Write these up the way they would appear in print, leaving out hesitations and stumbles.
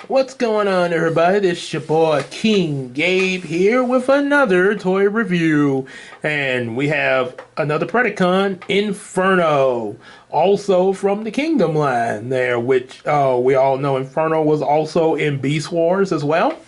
What's going on, everybody? This your boy King Gabe here with another toy review, and we have another Predacon Inferno, also from the Kingdom line there, which we all know Inferno was also in Beastwars as well.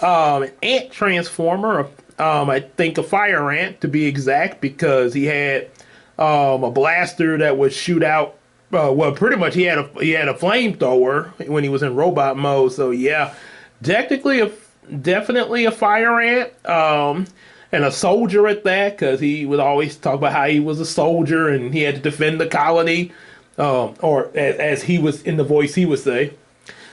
An ant transformer, I think a fire ant to be exact, because he had a blaster that would shoot out. Well, pretty much he had a flamethrower when he was in robot mode. So yeah, technically definitely a fire ant, and a soldier at that, because he would always talk about how he was a soldier and he had to defend the colony, or as he was in the voice he would say,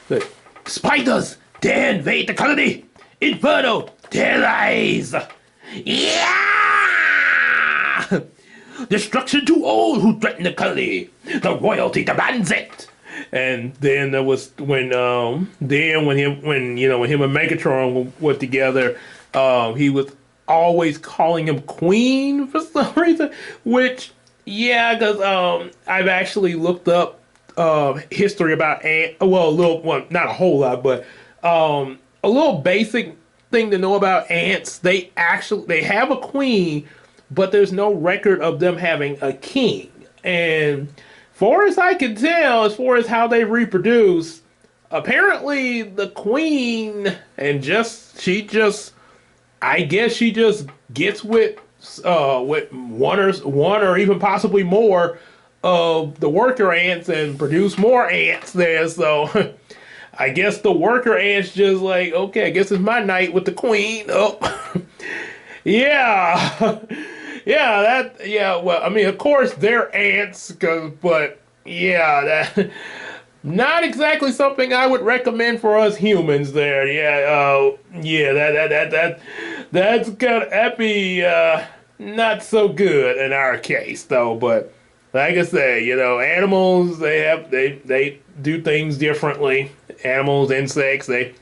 that spiders dare invade the colony, Inferno, terrorize, yeah. Destruction to all who threaten the colony. The royalty demands it. And then there was when when him and Megatron were together, he was always calling him Queen for some reason. Which, yeah, because I've actually looked up history about ant. Well, not a whole lot, but a little basic thing to know about ants. They have a queen, but there's no record of them having a king. And far as I can tell, as far as how they reproduce, apparently the queen I guess she just gets with one or even possibly more of the worker ants and produce more ants there. So I guess the worker ants just like, okay, I guess it's my night with the queen. Oh, yeah. Yeah, well, I mean, of course they're ants, but yeah, that not exactly something I would recommend for us humans there. Yeah, yeah, that's gonna that be not so good in our case though. But like I say, animals, they do things differently. Animals, insects, they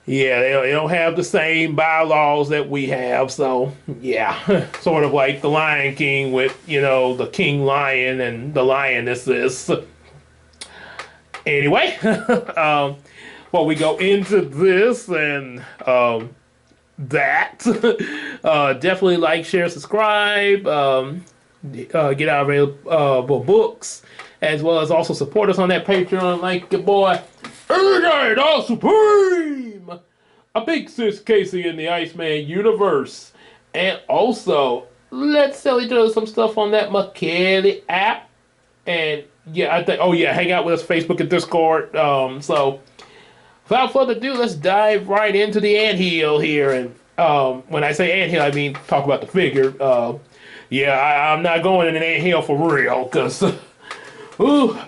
don't have the same bylaws that we have. So yeah, sort of like the Lion King with the King Lion and the lionesses. Anyway, well, we go into this and that. Definitely like, share, subscribe. Get our available books, as well as also support us on that Patreon, like your boy all Supreme, a big sis Casey in the Iceman universe, and also let's sell each other some stuff on that McKelly app. And yeah, hang out with us Facebook and Discord. So without further ado, let's dive right into the anthill here. And when I say anthill, I mean talk about the figure. Yeah, I'm not going in an anthill for real, because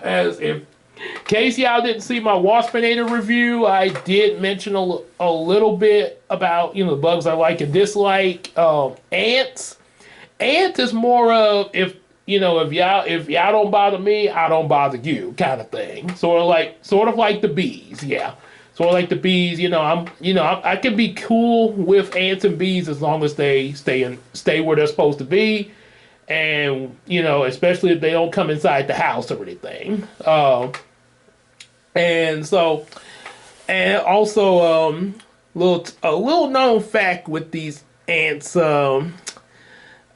as if in case y'all didn't see my Waspinator review, I did mention a little bit about the bugs I like and dislike. Ants. Ant is more of, if y'all don't bother me, I don't bother you kind of thing. Sort of like the bees, yeah. Sort of like the bees. I can be cool with ants and bees as long as they stay where they're supposed to be, and especially if they don't come inside the house or anything. And so, and also, a little known fact with these ants.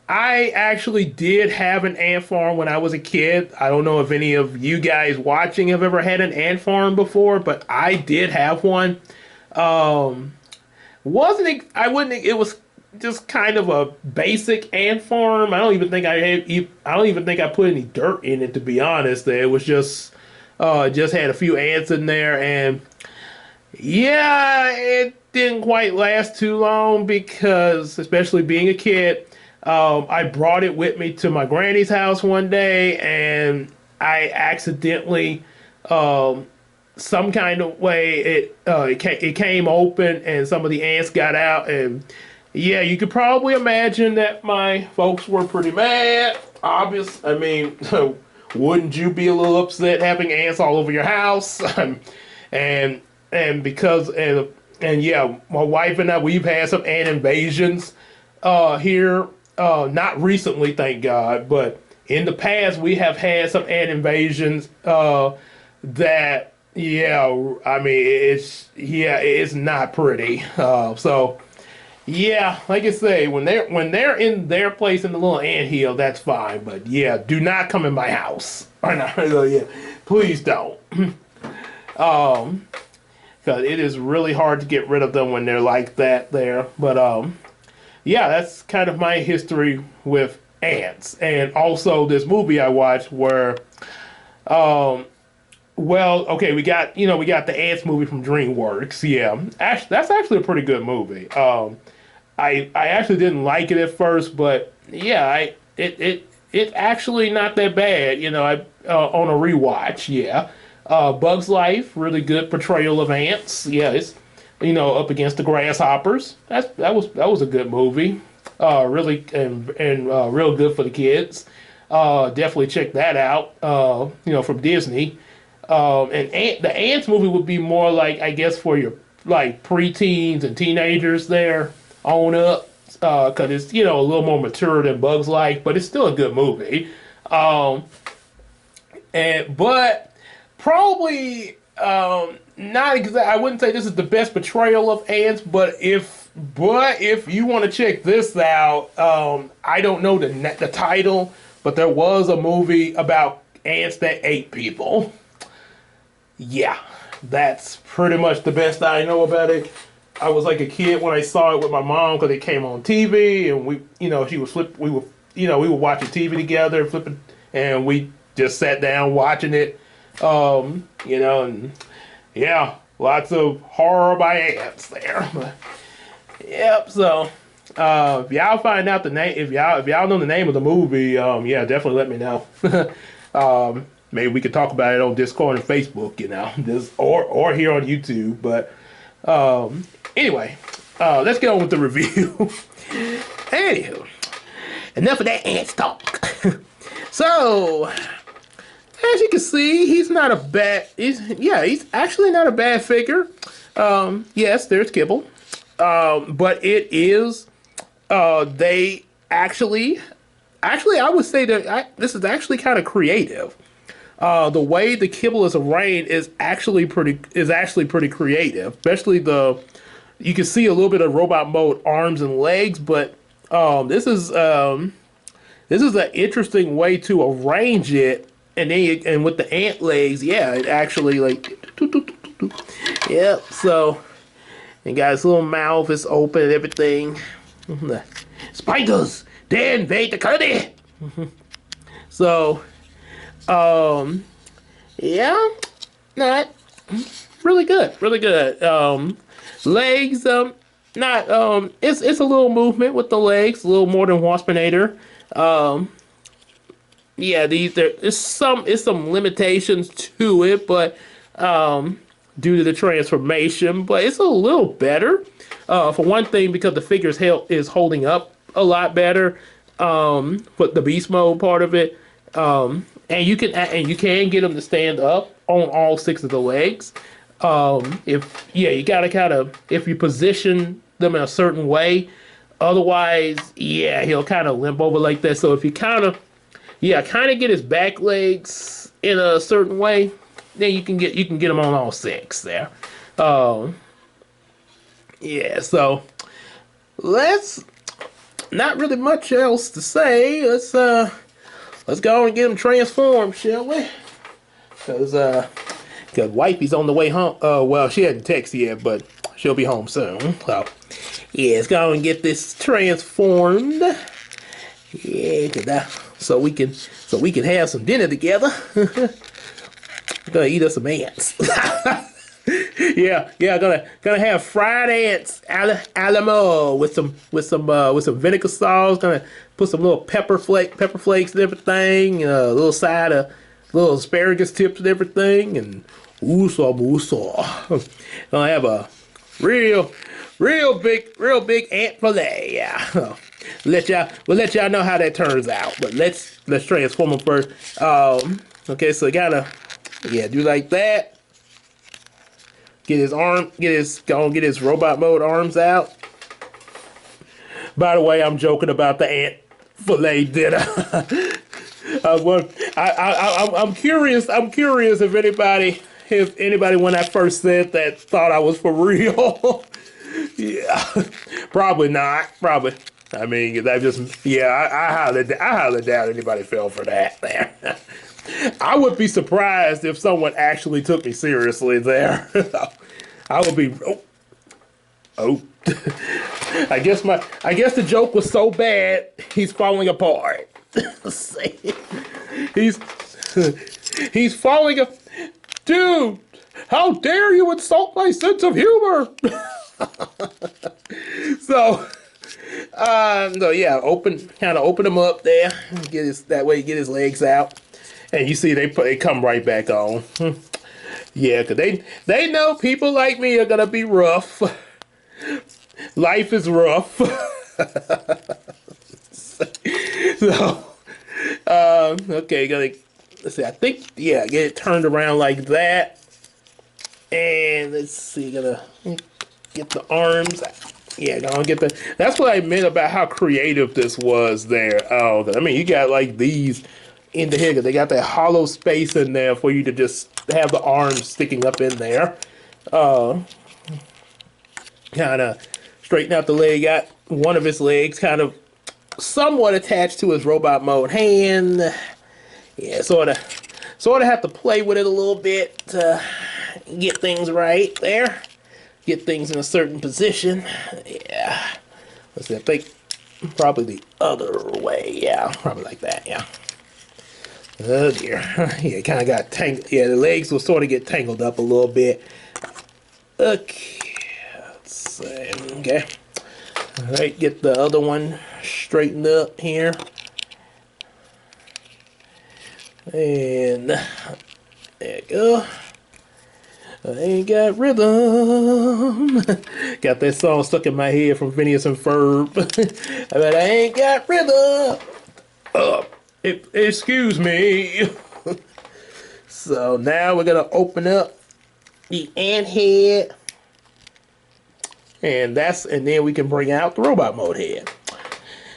I actually did have an ant farm when I was a kid. I don't know if any of you guys watching have ever had an ant farm before, but I did have one. I wouldn't. It was just kind of a basic ant farm. I don't even think I put any dirt in it, to be honest. It was just had a few ants in there, and yeah, it didn't quite last too long, because especially being a kid, I brought it with me to my granny's house one day, and I accidentally, some kind of way, it came open and some of the ants got out. And yeah, you could probably imagine that my folks were pretty mad. Obvious, I mean, wouldn't you be a little upset having ants all over your house? and because yeah, my wife and I, we've had some ant invasions here. Not recently, thank God, but in the past we have had some ant invasions that Yeah, I mean it's not pretty. So yeah, like I say, when they're in their place in the little anthill, that's fine. But yeah, do not come in my house. Or not, yeah, please don't. Um, because it is really hard to get rid of them when they're like that there. But yeah, that's kind of my history with ants, and also this movie I watched where um well, okay, we got the Ants movie from DreamWorks. Yeah, actually, that's actually a pretty good movie. I actually didn't like it at first, but yeah, it actually not that bad. I on a rewatch. Yeah, Bugs Life, really good portrayal of ants. Yeah, it's up against the grasshoppers. That was a good movie. Really and real good for the kids. Definitely check that out. From Disney. The Ants movie would be more like, I guess, for your like preteens and teenagers there on up, because it's a little more mature than Bugs Life, but it's still a good movie. Um, but probably not exactly. I wouldn't say this is the best portrayal of ants, but if you want to check this out, I don't know the title, but there was a movie about ants that ate people. Yeah, that's pretty much the best I know about it. I was like a kid when I saw it with my mom because it came on TV, and she would flip. We were watching TV together, flipping, and we just sat down watching it. And yeah, lots of horror by ants there. But, yep. So, if y'all find out the name, if y'all know the name of the movie, yeah, definitely let me know. Maybe we could talk about it on Discord and Facebook, this or here on YouTube. But anyway, let's get on with the review. Anywho, enough of that ants talk. So, as you can see, he's not a bad. He's actually not a bad figure. Yes, there's Kibble, but it is. They actually, I would say that this is actually kind of creative. The way the kibble is arranged is actually pretty creative. Especially you can see a little bit of robot mode arms and legs, but this is an interesting way to arrange it. And then with the ant legs, yeah, it actually yep. So it got its little mouth, it's open and everything. Spiders, they invade the country. So. Yeah, not really good, really good. Legs, not, it's a little movement with the legs, a little more than Waspinator. Yeah, it's some limitations to it, but, due to the transformation, but it's a little better. For one thing, because the figure is holding up a lot better, with the beast mode part of it. And you can get them to stand up on all 6 of the legs. You gotta if you position them in a certain way, otherwise, yeah, he'll kind of limp over like that. So if you kind of get his back legs in a certain way, then you can get him on all 6 there. Yeah, so let's not really much else to say. Let's go and get him transformed, shall we? Because wifey's on the way home. Well, she hasn't texted yet, but she'll be home soon. So, yeah, let's go and get this transformed. Yeah, so we can have some dinner together. We're gonna eat us some ants. Yeah, gonna have fried ants a la mode with some vinegar sauce. Gonna put some little pepper flakes and everything. A little side of little asparagus tips and everything, and ooh. Gonna have a real big ant fillet. Yeah, we'll let y'all know how that turns out. But let's transform them first. Okay, so gotta do like that. Get his robot mode arms out. By the way, I'm joking about the ant fillet dinner. I'm curious if anybody if anybody when I first said that thought I was for real. Yeah, probably not. Probably. I mean, that just I highly doubt anybody fell for that there. I would be surprised if someone actually took me seriously there. I would be. Oh. I guess the joke was so bad he's falling apart. he's falling apart. Dude, how dare you insult my sense of humor? So yeah, kind of open him up there, that way get his legs out, and you see they come right back on. Yeah, cause they know people like me are gonna be rough. Life is rough. So, okay, let's see. I think get it turned around like that, and let's see, gonna get the arms. Yeah, gonna get the. That's what I meant about how creative this was there. Oh, I mean, you got like these in the head, cause they got that hollow space in there for you to just have the arms sticking up in there. Kind of straighten out the leg. Got one of his legs kind of somewhat attached to his robot mode hand. Yeah, sort of have to play with it a little bit to get things right there. Get things in a certain position. Yeah. Let's see, I think probably the other way. Yeah, probably like that. Yeah. Oh dear. Yeah, kind of got tangled. Yeah, the legs will sort of get tangled up a little bit. Okay. Let's see. Okay. All right, get the other one straightened up here. And there you go. I ain't got rhythm. Got that song stuck in my head from Phineas and Ferb. But I ain't got rhythm. Excuse me. So now we're gonna open up the ant head, and then we can bring out the robot mode head.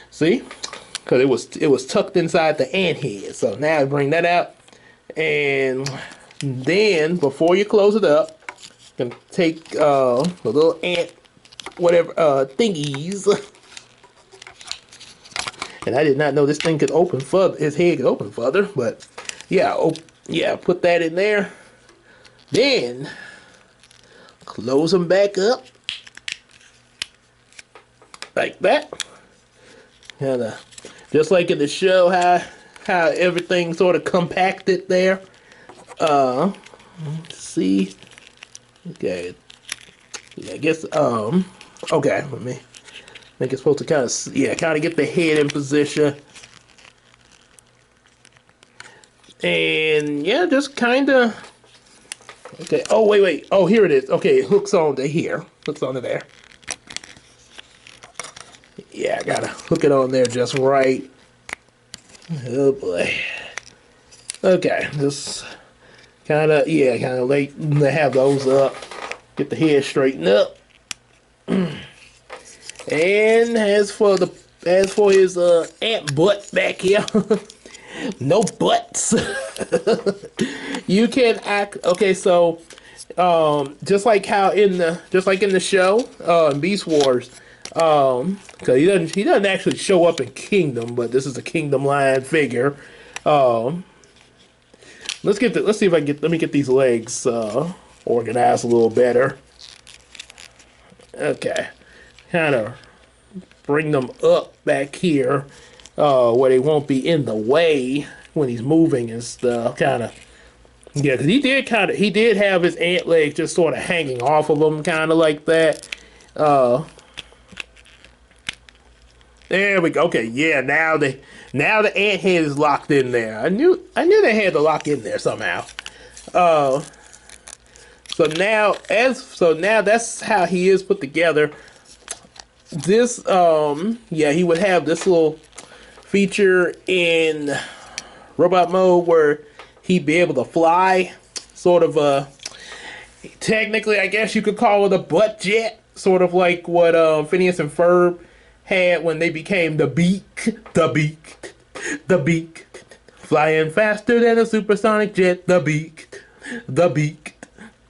See, because it was tucked inside the ant head. So now I bring that out, and then before you close it up, you can take the little ant thingies. And I did not know this thing could open further. His head could open further, but yeah, put that in there. Then close them back up like that. Kind of just like in the show, how everything sort of compacted there. Let's see. Okay. Yeah, I guess. Okay. Let me. I think it's supposed to kind of get the head in position. And yeah, just kind of. Okay. Oh wait. Oh, here it is. Okay, it hooks onto here. Hooks onto there. Yeah, I gotta hook it on there just right. Oh boy. Okay, just kind of late to have those up. Get the head straightened up. And as for his ant butt back here, no butts. You can act okay. So, just like in the show, in Beastwars, because he doesn't actually show up in Kingdom, but this is a Kingdom line figure. Let me get these legs organized a little better. Okay. Kind of bring them up back here where they won't be in the way when he's moving and stuff. Kind of, yeah, because he did have his ant legs just sort of hanging off of him, kind of like that. There we go. Okay, yeah. Now the ant head is locked in there. I knew they had to lock in there somehow. So now that's how he is put together. This he would have this little feature in robot mode where he'd be able to fly, sort of technically I guess you could call it a butt jet, sort of like what Phineas and Ferb had when they became the beak, flying faster than a supersonic jet, the beak.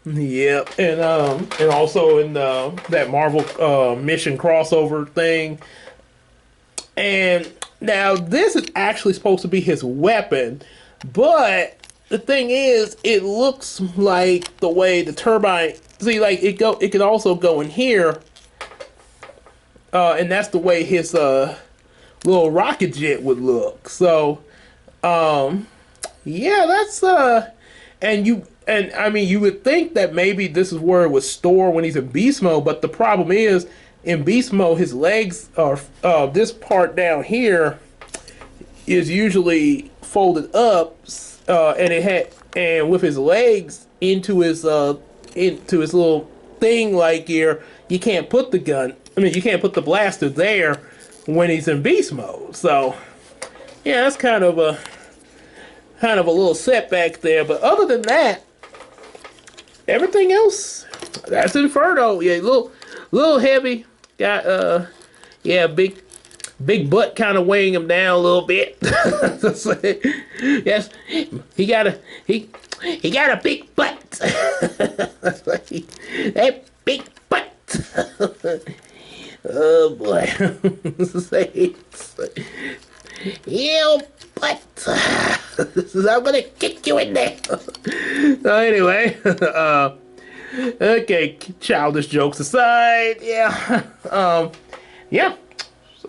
Yep, and also in that Marvel mission crossover thing. And now this is actually supposed to be his weapon, but the thing is, it looks like the way the turbine. See, like it can also go in here, and that's the way his little rocket jet would look. So, yeah, that's and I mean, you would think that maybe this is where it would store when he's in beast mode, but the problem is, in beast mode, his legs are this part down here is usually folded up, and with his legs into his little thing like here, you can't put the gun. I mean, you can't put the blaster there when he's in beast mode. So, yeah, that's kind of a little setback there. But other than that, everything else, that's Inferno. Yeah, little heavy. Got yeah, big butt kind of weighing him down a little bit. Yes, he got a big butt. That big butt. Oh boy. Yeah, butt. I'm gonna kick you in there. So anyway, okay, childish jokes aside, yeah, yeah.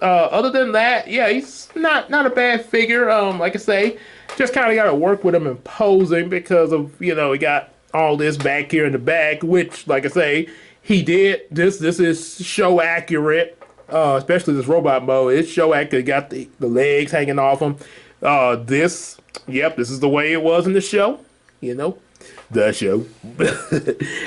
Other than that, yeah, he's not a bad figure. Like I say, just kind of got to work with him in posing because of, he got all this back here in the back, which, like I say, he did. This is show accurate, especially this robot mode. It's show accurate. Got the legs hanging off him. This is the way it was in the show. The show.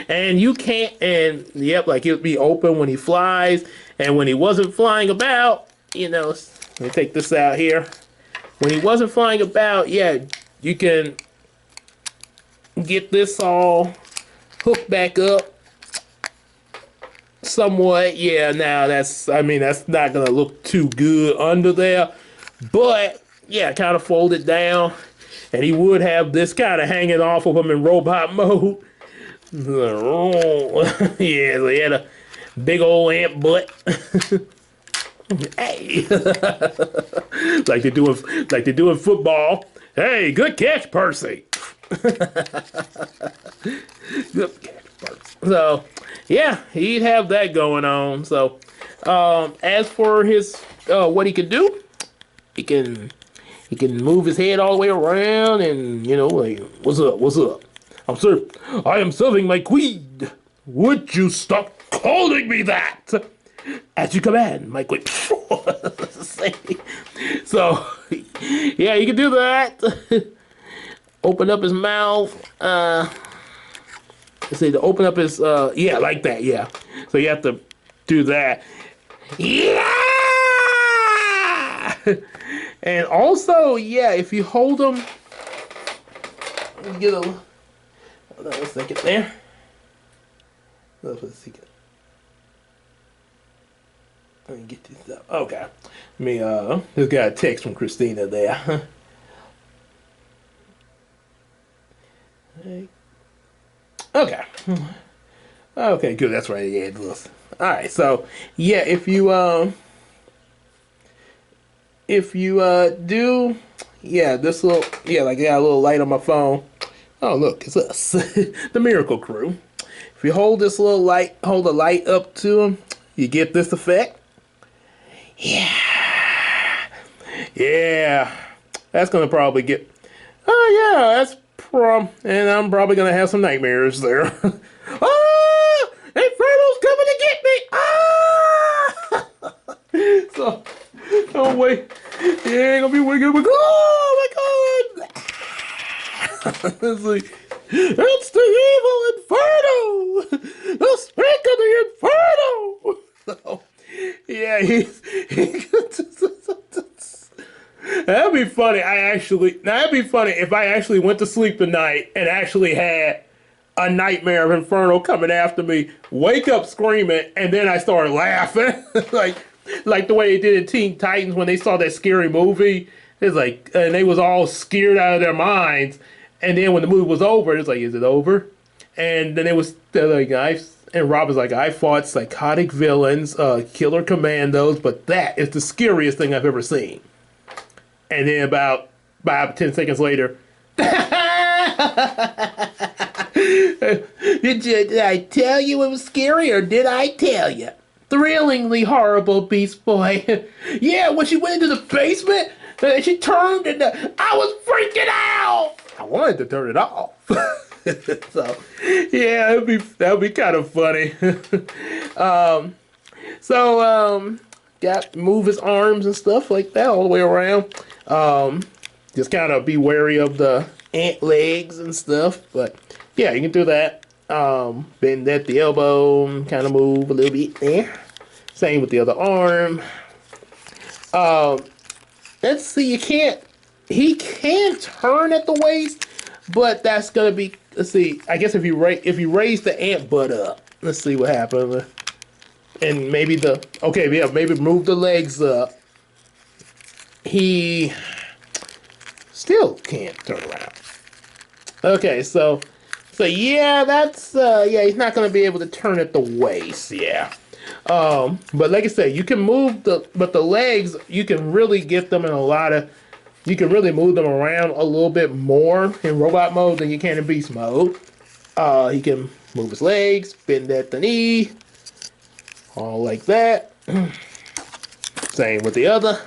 And you can't, and like it'll be open when he flies, and when he wasn't flying about, let me take this out here. When he wasn't flying about, yeah, you can get this all hooked back up somewhat. Yeah, now that's not gonna look too good under there, but yeah, kind of fold it down. And he would have this kind of hanging off of him in robot mode. Yeah, so he had a big old ant butt. Hey, like they do in football. Hey, good catch, Percy. Good catch, Percy. So, yeah, he'd have that going on. So, as for his what he can do, he can move his head all the way around, and like, what's up? I am serving my queen. Would you stop calling me that? As you command, my queen. So, yeah, you can do that. Open up his mouth. Let's see, to open up his, yeah, like that, yeah. So you have to do that. Yeah! And also, yeah, if you hold them, let me get a, hold on a second there. Let me get this up. Okay. Just got a text from Christina there. Okay. Okay, good. That's right. Yeah, all right. So, yeah, if you do, yeah, this little, yeah, like I got a little light on my phone. Oh, look, it's us, the Miracle Crew. If you hold this little light, hold the light up to them, you get this effect. Yeah. Yeah. That's going to probably get, oh, yeah, that's and I'm probably going to have some nightmares there. Oh, Inferno's coming to get me. Ah! So, oh, wait. Yeah, gonna be wicked. Oh, my God. It's like, it's the evil Inferno. The strength of the Inferno. So, yeah, that'd be funny. That'd be funny if I actually went to sleep tonight and actually had a nightmare of Inferno coming after me, wake up screaming, and then I started laughing. like the way they did in Teen Titans when they saw that scary movie. It's like, and they was all scared out of their minds. And then when the movie was over, it's like, is it over? And then it was like and Rob was like, I fought psychotic villains, killer commandos, but that is the scariest thing I've ever seen. And then about 10 seconds later, did I tell you it was scary, or did I tell you? Thrillingly horrible, Beast Boy. Yeah, when she went into the basement, she turned and I was freaking out. I wanted to turn it off. So, yeah, that'd be kind of funny. Got move his arms and stuff like that all the way around. Just kind of be wary of the ant legs and stuff, but yeah, you can do that. Bend at the elbow, kind of move a little bit there. Same with the other arm. Let's see, he can turn at the waist, but that's gonna be, let's see, I guess if you raise the ant butt up, let's see what happens. And maybe maybe move the legs up. He still can't turn around. Okay, so yeah, that's he's not gonna be able to turn at the waist, yeah. But like I said, you can move the legs, you can really get them in you can really move them around a little bit more in robot mode than you can in beast mode. He can move his legs, bend at the knee, all like that. Same with the other.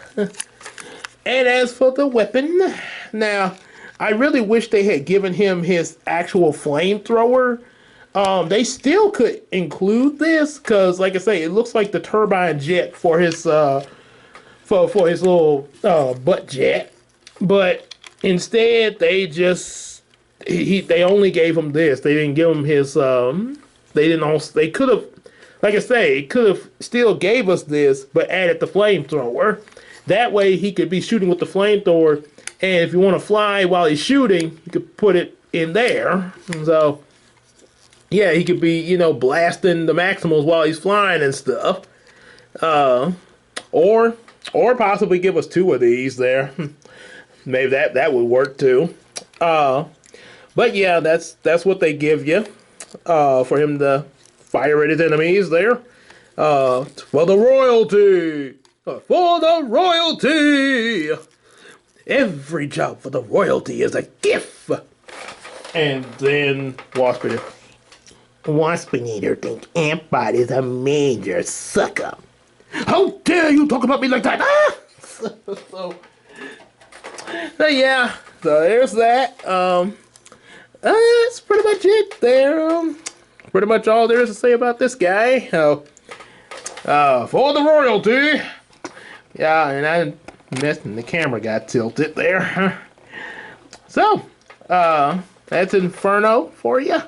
And as for the weapon, now, I really wish they had given him his actual flamethrower. They still could include this, because, like I say, it looks like the turbine jet for his for his little butt jet. But instead, they only gave him this. They didn't give him his. They could have, like I say, it could have still gave us this, but added the flamethrower. That way, he could be shooting with the flamethrower. And if you want to fly while he's shooting, you could put it in there. So, yeah, he could be, blasting the Maximals while he's flying and stuff. Or possibly give us 2 of these there. Maybe that would work too. But yeah, that's what they give you for him to fire at his enemies there. For the royalty! For the royalty! Every job for the royalty is a gift. And then Waspinator think Ant Bot is a major sucker. How dare you talk about me like that? Ah! So yeah, so there's that. That's pretty much it there. Pretty much all there is to say about this guy. For the royalty. Yeah, and I missed and the camera got tilted there. So, that's Inferno for you.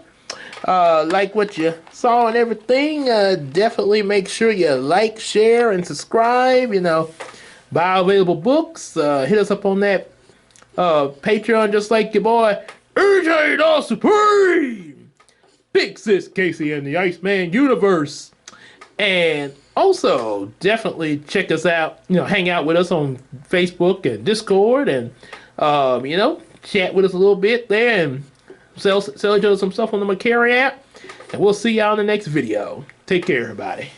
Like what you saw and everything, definitely make sure you like, share, and subscribe. Buy available books. Hit us up on that Patreon, just like your boy AJ the Supreme, Big Sis Casey and the Iceman Universe. And also, definitely check us out, hang out with us on Facebook and Discord, and, chat with us a little bit there, and sell each other some stuff on the Macari app. And we'll see y'all in the next video. Take care, everybody.